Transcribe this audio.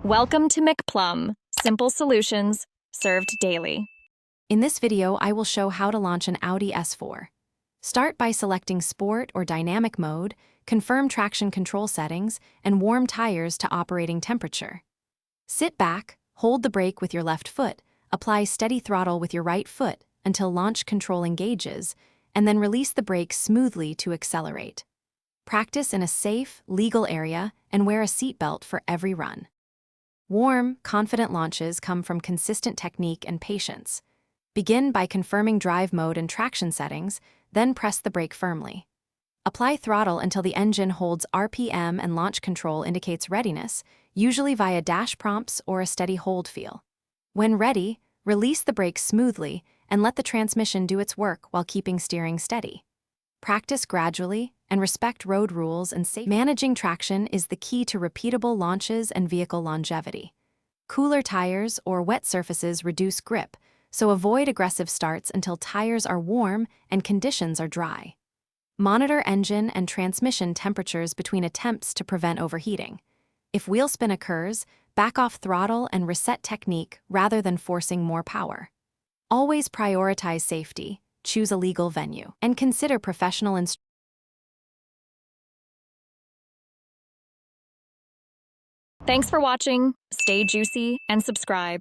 Welcome to McPlum, simple solutions served daily. In this video, I will show how to launch an Audi S4. Start by selecting Sport or Dynamic mode, confirm traction control settings, and warm tires to operating temperature. Sit back, hold the brake with your left foot, apply steady throttle with your right foot until launch control engages, and then release the brake smoothly to accelerate. Practice in a safe, legal area and wear a seatbelt for every run. Warm, confident launches come from consistent technique and patience. Begin by confirming drive mode and traction settings, then press the brake firmly. Apply throttle until the engine holds RPM and launch control indicates readiness, usually via dash prompts or a steady hold feel. When ready, release the brake smoothly and let the transmission do its work while keeping steering steady. Practice gradually and respect road rules and safety. Managing traction is the key to repeatable launches and vehicle longevity. Cooler tires or wet surfaces reduce grip, so avoid aggressive starts until tires are warm and conditions are dry. Monitor engine and transmission temperatures between attempts to prevent overheating. If wheel spin occurs, back off throttle and reset technique rather than forcing more power. Always prioritize safety, choose a legal venue, and consider professional instruction. Thanks for watching. Stay juicy and subscribe.